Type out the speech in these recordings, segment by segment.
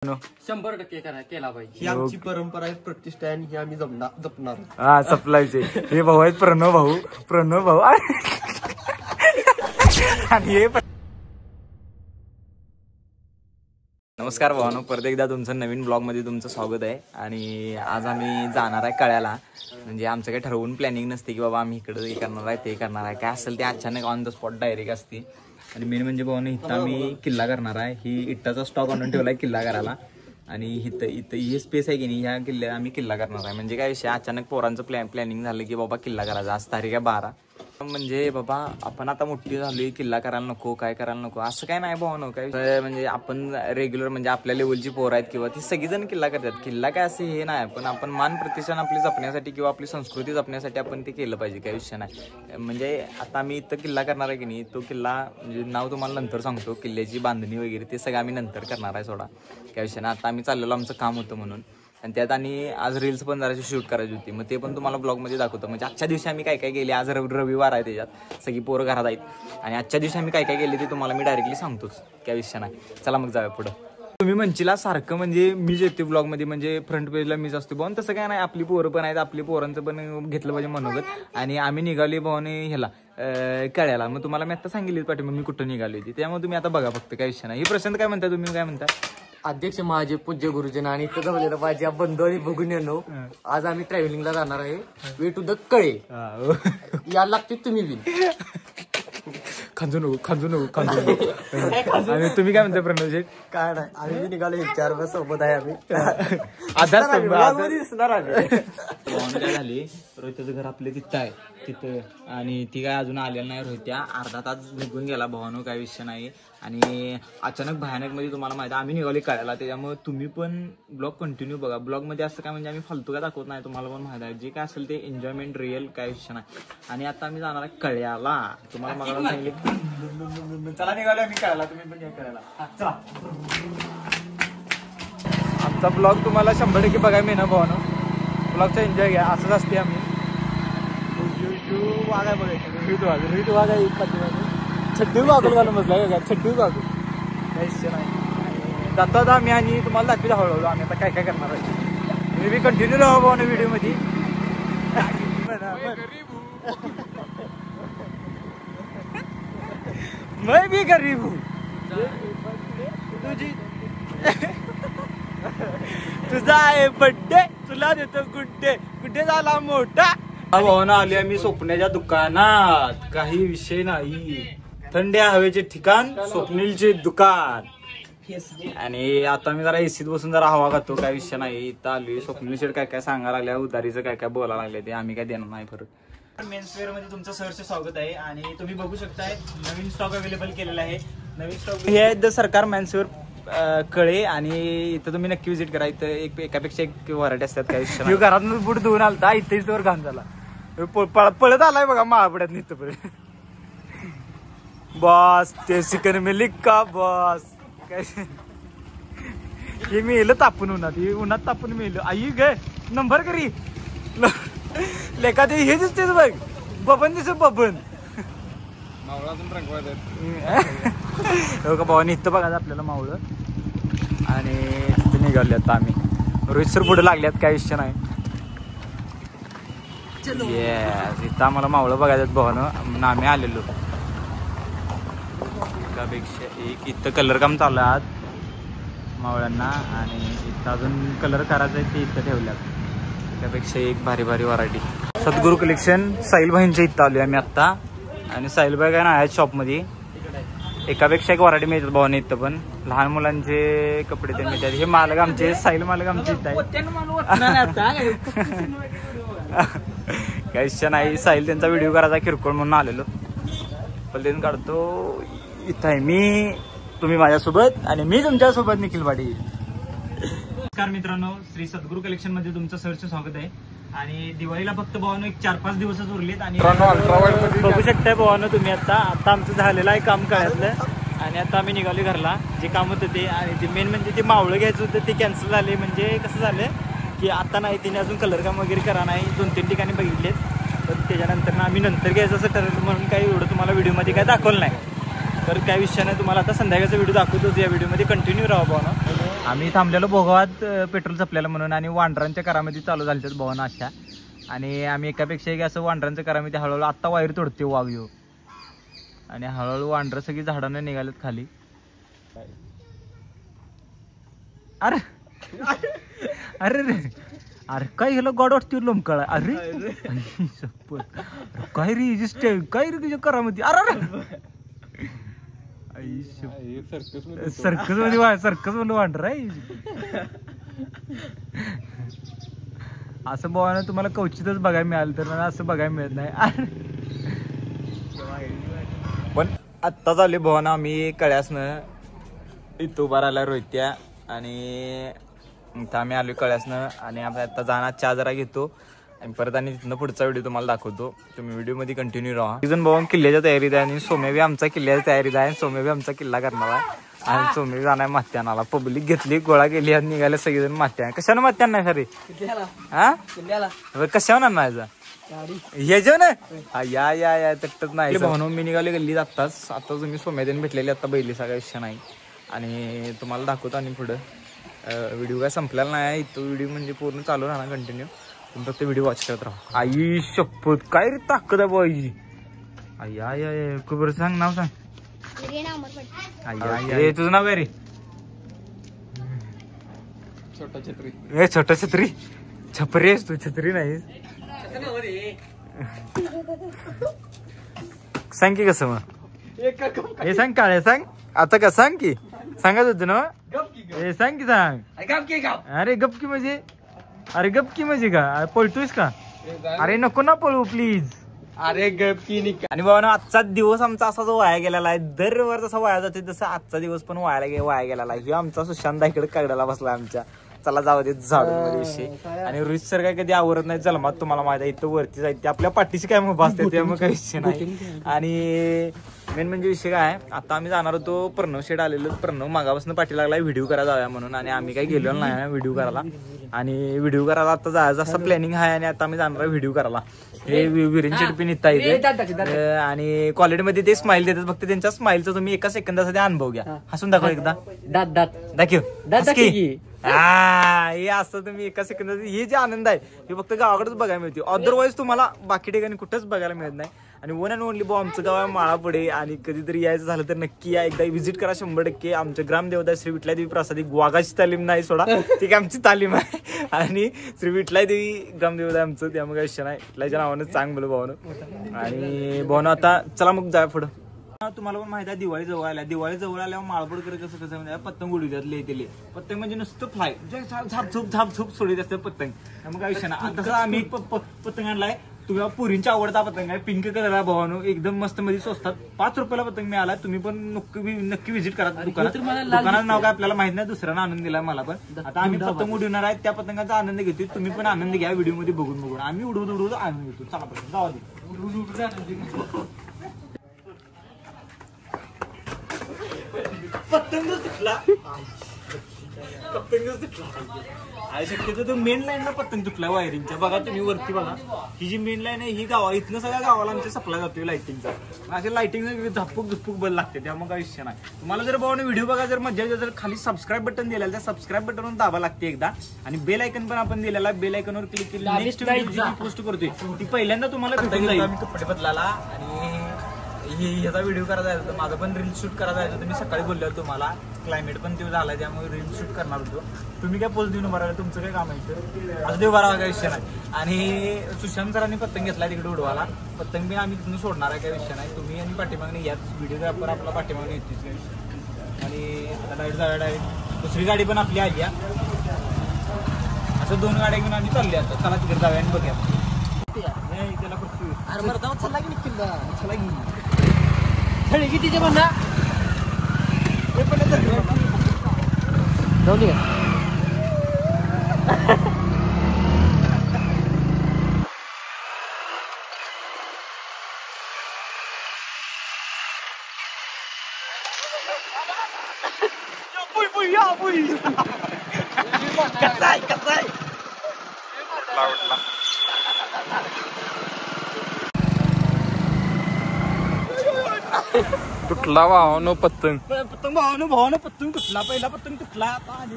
100% केला पाहिजे. ही आमची परंपरा आहे, प्रतिष्ठा आहे, ही आम्ही जपणार. हा सप्लायचे हे भाऊ आहेत प्रणव भाऊ आणि हे नमस्कार भावानो, परत एकदा तुमचं नवीन ब्लॉग मध्ये तुमचं स्वागत आहे. आणि आज आम्ही जाणार आहे कळ्याला. म्हणजे आमचं काही ठरवून प्लॅनिंग नसते की बाबा आम्ही इकडे हे करणार आहे ते करणार आहे, काय असेल ते अचानक ऑन द स्पॉट डायरेक्ट असते. आणि मेन म्हणजे भावानो इथं आम्ही किल्ला करणार आहे. ही इट्टाचा स्टॉक आणून ठेवला आहे किल्ला करायला. आणि इथं ही स्पेस आहे की नाही, ह्या किल्ल्यात आम्ही किल्ला करणार आहे. म्हणजे काय विषय, अचानक पोरांचं प्लॅनिंग झालं की बाबा किल्ला करायचा. आज तारीख आहे 12. म्हणजे बाबा आपण आता मोठी झाली, किल्ला करायला नको, काय करायला नको असं काय नाही भावनो. काय म्हणजे आपण रेग्युलर म्हणजे आपल्या लेवलची पोरं आहेत किंवा ती सगळीजण किल्ला करतात. किल्ला काय असं हे नाही, पण आपण मान प्रतिष्ठान आपली जपण्यासाठी किंवा आपली संस्कृती जपण्यासाठी आपण ते केलं पाहिजे, काही विषय नाही. म्हणजे आता आम्ही इथं किल्ला करणार आहे की नाही, तो किल्ला म्हणजे नाव तुम्हाला नंतर सांगतो. किल्ल्याची बांधणी वगैरे ते सगळं आम्ही नंतर करणार आहे सोडा, काही विषय नाही. आता आम्ही चाललेलो, आमचं काम होतं म्हणून. आणि त्यात आणि आज रील्स पण जराशी शूट करायची होती, मग ते पण तुम्हाला ब्लॉगमध्ये दाखवतो. म्हणजे आजच्या दिवशी आम्ही काय काय गेले, आज रविवार आहे, त्याच्यात सगळी पोरं घरात आहेत. आणि आजच्या दिवशी आम्ही काय काय गेले ते तुम्हाला मी डायरेक्टली सांगतोच, काय विषय नाही. चला मग जाऊया पुढं. तुम्ही म्हणशीला सारखं म्हणजे मीच येते ब्लॉगमध्ये, म्हणजे फ्रंट पेजला मीच असतो भाऊन. तसं काय नाही, आपली पोरं पण आहेत, आपली पोरांचं पण घेतलं पाहिजे मनोगत. आणि आम्ही निघाली भाऊने ह्याला कळ्याला. मग तुम्हाला मी आता सांगितली पाठी मग मी कुठं निघाली होती, त्यामुळे तुम्ही आता बघा फक्त, काय विषय नाही. ही प्रशांत काय म्हणता, तुम्ही काय म्हणता? अध्यक्ष माझे पूज्य गुरुजन आणि इथं जमलेलं माझ्या बंधू आणि बघून येणं. आज आम्ही ट्रॅव्हलिंगला जाणार आहे, वे टू द कळे. याला लागते तुम्ही बी खांजू नको. आणि तुम्ही काय म्हणता प्रणव शेठ? काय नाही, आम्ही निघालो 4 बस सोबत आहे. आम्ही दिसणार काय झाली, रोहितचं घर आपले तिथं आहे तिथं. आणि ती काय अजून आलेलं नाही. रोहित्या अर्धा तास निघून गेला भावानो, काय विषय नाही. आणि अचानक भयानक मध्ये तुम्हाला माहिती आहे आम्ही निघाली कळायला. त्याच्यामुळे तुम्ही पण ब्लॉग कंटिन्यू बघा. ब्लॉग मध्ये असं काय म्हणजे आम्ही फालतू काय दाखवत नाही, तुम्हाला पण माहिती आहे. जे काय असेल ते एन्जॉयमेंट रिअल, काय विषय नाही. आणि आता आम्ही जाणार आहे कळ्याला. तुम्हाला मला सांगितलं चला निघालो आम्ही कळायला, तुम्ही पण या कळायला चला. आमचा ब्लॉग तुम्हाला 100% बघायला मिळणार भावानो. ब्लॉगचा एन्जॉय घ्या, असंच असते आम्ही. वागाय बघायचं छड्डू वागल घालून बसलाय का, छड्डू वागल काही विषय नाही. जातो आता आम्ही आणि तुम्हाला दाखवतो हळूहळू आम्ही आता काय काय करणार आहे. तुम्ही बी कंटिन्यू राहा भाऊ व्हिडिओ मध्ये. मैं भी गरीब हूँ, तुझी तुझा आहे बड्डे, तुला देतो गुड्डे झाला मोठा. भावना आली आम्ही स्वप्नाच्या दुकानात, काही विषय नाही. थंड्या हवेचे ठिकाण, स्वप्नीलचे दुकान. आणि आता मी जरा एसीत बसून जरा हवा खातो, काय विषय नाही. इथं आली स्वप्नील शेठ काय काय सांगायला लागल्या, उदारीचं काय काय बोलायला लागले, ते आम्ही काय देणार नाही फरक. मेन्सवेअर मध्ये तुमचं सहर्ष स्वागत आहे. आणि तुम्ही बघू शकताय नवीन स्टॉक अवेलेबल केलेला आहे. नवीन स्टॉक हे आहे द सरकार मेन्सवेअर कळे. आणि इथं तुम्ही नक्की व्हिजिट करा. इथं एकापेक्षा एक व्हरायटी असतात, काही विषय. घरात बूट धुवून आलता, इथेच तोवर घाण झाला, पळत आलाय बघा माळापड्यात इथपर्यंत. बॉस ते चिकन में लिक्का बॉस, काय हे मेलं तापून उन्हात तापून मेलं. आई ग नंबर करी लेखा ते हे दिसतेच बघ, बबन दिसत बबन का भावानी. इथं बघा आपल्याला मावळं. आणि तिथे निघाले आता आम्ही. रोहित सर पुढे लागल्यात, काय विषय नाही. येस, इथं आम्हाला मावळं बघायचं भावानं, आम्ही आलेलो. एकापेक्षा एक इथं कलर काम चालू आहे आज मावळ्यांना. आणि इथं अजून कलर करायचं आहे, ते इथं ठेवल्यात. एकापेक्षा एक भारी भारी व्हरायटी. सद्गुरू कलेक्शन साहिलभाईंच्या इथं आलोय आम्ही आत्ता. आणि साहिलभाई काय ना आहेत शॉपमध्ये. एकापेक्षा एक व्हरायटी मिळतात भावाने इथं पण. लहान मुलांचे कपडे ते मिळतात. हे मालक आमचे, साहिल मालक आमचे इथं आहे. काही विषय नाही. साहिल त्यांचा व्हिडिओ करायचा किरकोळ म्हणून आलेलो, पण त्यांनी काढतो. इथं आहे मी, तुम्ही माझ्यासोबत आणि मी तुमच्यासोबत निखिल पाटील. नमस्कार मित्रांनो, श्री सद्गुरू कलेक्शन मध्ये तुमचं सहर्ष स्वागत आहे. आणि दिवाळीला फक्त भावानं एक 4-5 दिवसच उरलेत. आणि बघू शकताय भावानं तुम्ही आता आमचं झालेलं आहे काम काळातलं. आणि आता आम्ही निघालो घरला. जे काम होतं ते, आणि ते मेन म्हणजे ते मावळं घ्यायचं होतं ते कॅन्सल झाले. म्हणजे कसं झालं की आता नाही, तिने अजून कलर काम वगैरे करा नाही, 2-3 ठिकाणी बघितलेत. पण त्याच्यानंतर आम्ही नंतर घ्यायचं असं ठरवलं, म्हणून काही एवढं तुम्हाला व्हिडिओमध्ये काय दाखवलं नाही. तर काय विषय नाही, तुम्हाला आता संध्याकाळचा व्हिडिओ दाखवतोच. या व्हिडिओमध्ये कंटिन्यू राहा भावना. आम्ही थांबलेलो भोगावात पेट्रोल संपलेलं म्हणून आणि वांडरांच्या करामध्ये चालू झाल्या भावना अशा. आणि आम्ही एकापेक्षा एक असं वांडरांच्या करामध्ये हळूहळू आत्ता वायर तोडते वाघ आणि हळूहळू वांडरं सगळी झाडांना निघालेत खाली. अरे अरे रे अरे काय ह्याला गॉड वाटते लोमकाळा. अरे काय रे काय रे तुझ्या करामध्ये. अरे सर्कस मध्ये वांडर आहे. असं भावानं तुम्हाला कवचितच बघायला मिळालं तर असं बघायला मिळत नाही. पण आत्ता चालू भावानं आम्ही कळ्यासनं इथं उभा राहिला रोहित्या आणि आम्ही आलो कळ्यासनं आणि आम्ही आता जाणार चहा जरा घेतो आणि परत आणि तिथनं पुढचा व्हिडिओ तुम्हाला दाखवतो. तुम्ही व्हिडिओमध्ये कंटिन्यू राहा. एकजण भाऊ किल्ल्याच्या तयारीत आहे आणि सोम्या बी आमचा किल्ल्याच्या तयारीत आहे. सोम्या बी आमचा किल्ला करणार आहे आणि सोम्या जाणार माथ्यानाला. पब्लिक घेतली गोळा केली आणि निघाले सगळेजण माथ्यान. कशानं माथ्यान नाही सरी हा कशावर नाही ह्याच्या ना या या या तटत नाही भावनो. मी निघाले गल्लीत आत्ताच. आता तुम्ही सोम्यादेन भेटलेली आता बैली सगळा विषय नाही आणि तुम्हाला दाखवतो. आणि पुढं व्हिडिओ काय संपलेला नाही. तो व्हिडिओ म्हणजे पूर्ण चालू राहणार कंटिन्यू. तुम्ही फक्त व्हिडिओ वॉच करत राहा. आई शपथ काय रे ताकद आहे बाई. आई आय आय बरं सांग नाव सांग. तुझं नाव काय रे. छोटा छत्री छपरी आहेस तू. छत्री नाही सांग की कसं मग हे सांग. काळे सांग आता का सांग की सांगत होतं ना हे सांग की सांग. अरे गपकी म्हणजे अरे गपकी म्हणजे का पळतोयस का. अरे नको ना पळू प्लीज. अरे गपकी. आणि बाबा ना आजचा दिवस आमचा असा जो वाया गेलेला आहे. दरवर जसा वाया जाते तसं आजचा दिवस पण वाया गेलेला आहे. हे आमचा सुशांत इकडे कागडाला बसला आमच्या. चला जाऊ दे झाडून मध्ये विषय. आणि रोहित सर काय कधी आवरत नाही जलमात तुम्हाला माहिती आहे. इथं वरती जायचं आपल्या पाठीशी काय मग भासते त्यामुळे काही विषय नाही. आणि मेन म्हणजे विषय काय आता आम्ही जाणार होतो प्रणव शेड आलेलो. प्रणव मागापासून पाठी लागला व्हिडिओ करायला जाऊया म्हणून आणि आम्ही काही गेलो नाही व्हिडिओ करायला. आणि व्हिडिओ करायला आता जायचं असं प्लॅनिंग आहे आणि आता आम्ही जाणार व्हिडिओ करायला. हे विरेन शेट निघता इथे आणि क्वालिटीमध्ये ते स्माइल देतात. फक्त त्यांच्या स्माइलचा तुम्ही एका सेकंदासाठी अनुभव घ्या. हसून दाखवा एकदा. दाखव हे असं तुम्ही एका सेकंदात. हे जे आनंद आहे हे फक्त गावाकडेच बघायला मिळते. अदरवाईज तुम्हाला बाकी ठिकाणी कुठंच बघायला मिळत नाही. आणि वन अँड ओनली आमचं गाव आहे माळापुढे. आणि कधीतरी यायचं झालं तर नक्की या एकदा व्हिजिट करा 100%. आमच्या ग्रामदेवता श्री विठ्ठलादेवी प्रसादी वाघाची तालीम नाही सोडा ती काय आमची तालीम आहे. आणि श्री विठ्ठलादेवी ग्रामदेवता आमचं त्यामुळे काही विषय नाही. विठ्ठलाच्या नावानं चांग बोलू भावनं. आणि भावनं आता चला मग जाय पुढं. तुम्हाला पण माहिती आहे दिवाळी जवळ आल्या. दिवाळी जवळ आल्यावर माळपड करत कसं म्हणजे पतंग उडू द्यात लेतेले. पतंग म्हणजे नुसतं फ्लाय झापझूप सोडत असतं पतंग. त्यामुळे काय विषय नाही. तसं आम्ही एक पतंग आणलाय. तुम्ही पुरींचा आवडता पतंग आहे. पिंक कलर आहे भावानो. एकदम मस्त मध्ये स्वस्तात 5 रुपयाला पतंग मिळाला. तुम्ही पण नक्की व्हिजिट करा दुकानात. दुकानाचं नाव काय आपल्याला माहित नाही. दुसऱ्यानं आनंद दिला मला पण. आता आम्ही पतंग उडवणार आहे. त्या पतंगाचा आनंद घेतोय. तुम्ही पण आनंद घ्या व्हिडिओ मध्ये बघून. आम्ही उडवत आनंद घेतो. चला पतंग जावा दे. पतंगच तुटला. शक्यतो तो मेन लाईन ला पतंग तुटला वायरिंगच्या. बघा तुम्ही वरती बघा. ही जी मेन लाईन आहे ही गावा इथनं सगळ्या गावाला आमच्या सप्लाय जातोय लाइटिंगचा. असे लाइटिंग झपक बल लागते. त्यामुळे काही विषय नाही. तुम्हाला जर भावाने व्हिडिओ बघा जर मजा जर खाली सबस्क्राईब बटन दिलेलं त्या सबस्क्राईब बटनवर दाबा लागते एकदा. आणि बेल आयकन पण आपण दिलेला. बेल आयकनवर क्लिक केली नेक्स्ट व्हिडिओ पोस्ट करतोय ती पहिल्यांदा तुम्हाला भेटून जाईल. आम्ही कपडे बदलाला आणि ह्याचा व्हिडिओ करायचा होता. माझं पण रील शूट करायचा होतं. तुम्ही सकाळी बोलले तुम्हाला क्लायमेट पण ते झालाय त्यामुळे रील शूट करणार होतो. तुम्ही काय पोस्ट देऊन उभा राहिला. तुमचं काय काम आहे असं ते उभा राहा काही विषय नाही. आणि सुशांत सरांनी पतंग घेतला तिकडे उडवायला. पतंग बी आम्ही तिथून सोडणार आहे काही विषय नाही. तुम्ही आणि पाठीमागणे याच व्हिडिओग्राफर आपला पाठीमागणे येतेच. आणि डायरेक्ट दुसरी गाडी पण आपली आली आहे. असं 2 गाड्या घेऊन आम्ही चालले आता. चला तिकडे जाऊया आणि बघूया. त्याला चला की चला की थळी कितीचे म्हणा हे पण जाऊ दे. कसाय तुटला भावानो पतंग. पतंग भावानो पतंग तुटला. पहिला पतंग तुटला. आता आणि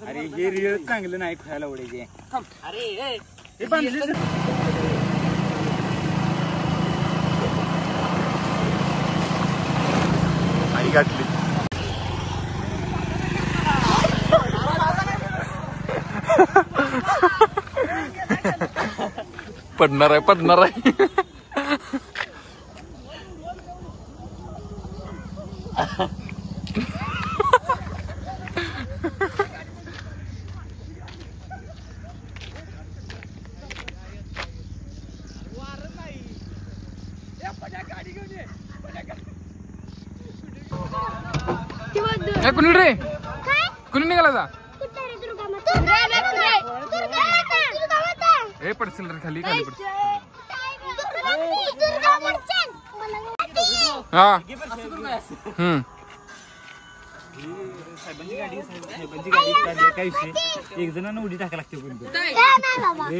अरे हे रिअल चांगलं नाही खायला उडायचे. अरे हे बांधले आई गाठली. पडणार आहे. कुणी रे कुणी निघाला जा हे पडशील रे खाली पडशील. हा साहेबांची गाडी काय विषय एक जणांना उडी टाका लागते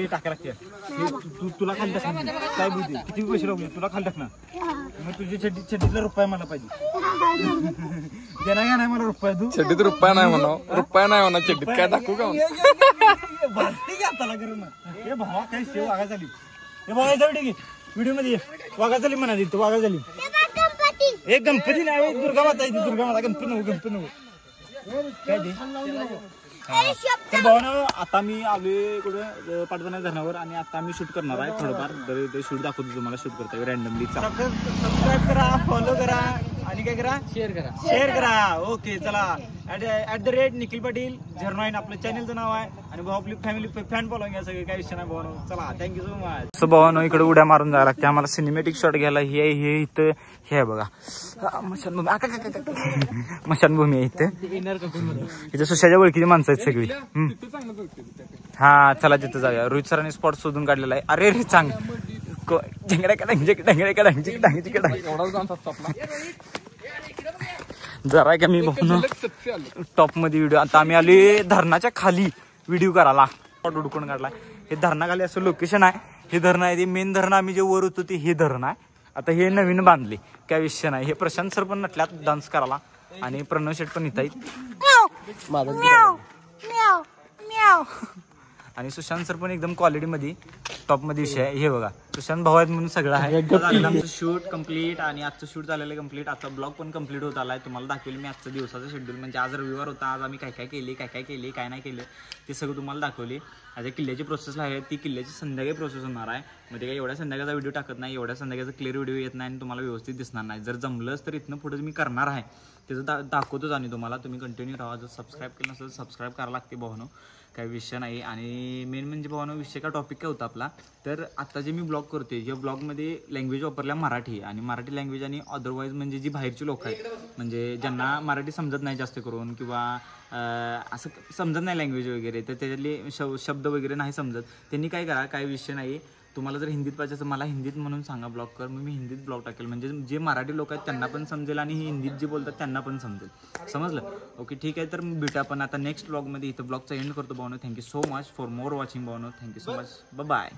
टाका लागते. तुला खाली टाकणार काय बुद्धी किती पैसे लागले तुला खाली टाकणार मग तुझी छड्डीतला रुपया मला पाहिजे. देणार का नाही मला रुपया तू चड्डीत रुपया नाही म्हणा चड्डीत काय टाकू का भाजते का त्याला करून हे भावा काही शेव वागा झाली हे बघायचं ठीक आहे व्हिडिओ मध्ये वागा झाली म्हणा तिथं वागा झाली. एक गणपती नाही दुर्गा माता आहे दुर्गा माता गणपती नको काय दे तर भावानं आता मी आलोय कुठं पाटबंधारे धरणावर आणि आता मी शूट करणार आहे थोडंफार शूट दाखवतो तुम्हाला शूट करता रॅन्डमली. सबस्क्राईब करा फॉलो करा आणि काय करा शेअर करा. ओके चला @ निखिल पाटील 09 आपलं चॅनलचं नाव आहे आणि भाऊ आपली फॅमिली फॅन फॉलोइंग आहे सगळे काय विषय नाही भावानो. चला थँक्यू सो मच. भावानो इकडे उड्या मारून जायला लागते आम्हाला सिनेमॅटिक शॉट घ्यायला. हे इथं हे आहे बघा मशानभूमी आहे इथं सुशाच्या ओळखीची माणसं आहेत सगळी. हा चला तिथं जाऊया. रोहित सरांनी स्पॉट शोधून काढलेला आहे. अरे रे चांग जरा का मी बघून टॉप मध्ये व्हिडिओ. आता आम्ही आलोय धरणाच्या खाली व्हिडिओ करायला. स्पॉट उडकून काढला. हे धरणाखाली असं लोकेशन आहे. हे धरण आहे ते मेन धरण आम्ही जे वर होतो ते हे धरण आहे. आता हे नवीन बांधले काय विषय नाही. हे प्रशांत सर पण नटल्यात डान्स करायला आणि प्रणव शेट पण इथं आणि सुशांत सर पण एकदम क्वालिटी मध्ये टॉप मध्ये विषय आहे. हे बघा सुशांत भाऊ आहेत म्हणून सगळं आहे. आमचं शूट कम्प्लीट आणि आजचं शूट झालेलं कम्प्लीट. आता ब्लॉग पण कम्प्लीट होत आलाय. तुम्हाला दाखवेल मी आजचं दिवसाचं शेड्यूल म्हणजे आज रविवार होता. आज आम्ही काय केले काय नाही केलं ते सगळं तुम्हाला दाखवले. आता किल्ल्याची प्रोसेसला आहे ती किल्ल्याची संध्याकाळी प्रोसेस होणार आहे. म्हणजे काय एवढ्या संध्याकाळचा व्हिडिओ टाकत नाही. एवढ्या संध्याकाळचा क्लिअर व्हिडिओ येत नाही आणि तुम्हाला व्यवस्थित दिसणार नाही. जर जमलंच तर इथनं पुढे मी करणार आहे त्याचं दाखवतोच आणि तुम्हाला. तुम्ही कंटिन्यू राहा. जर सबस्क्राईब केलं नसेल सबस्क्राईब करायला लागते भावानो काही विषय नाही. आणि मेन म्हणजे भावानो विषय का टॉपिक काय होता आपला तर आता जे मी ब्लॉग करते या ब्लॉगमध्ये लँग्वेज वापरल्या मराठी आणि मराठी लँग्वेज आणि अदरवाईज म्हणजे जी बाहेरची लोक आहेत म्हणजे ज्यांना मराठी समजत नाही जास्त करून किंवा असं समजत नाही लँग्वेज वगैरे तर त्याच्यातले शब्द वगैरे नाही समजत त्यांनी काय करा काय विषय नाही. तुम्हाला जर हिंदीत पाहिजे तर मला हिंदीत म्हणून सांगा ब्लॉग कर मग मी हिंदीत ब्लॉग टाकेल म्हणजे जे मराठी लोक आहेत त्यांना पण समजेल आणि हिंदीत जे बोलतात त्यांना पण समजेल. समजलं ओके ठीक आहे. तर भेटू आपण आता नेक्स्ट ब्लॉगमध्ये. इथं ब्लॉगचा एंड करतो भावनो. Thank you so much for more watching भावनो. Thank you so much bye.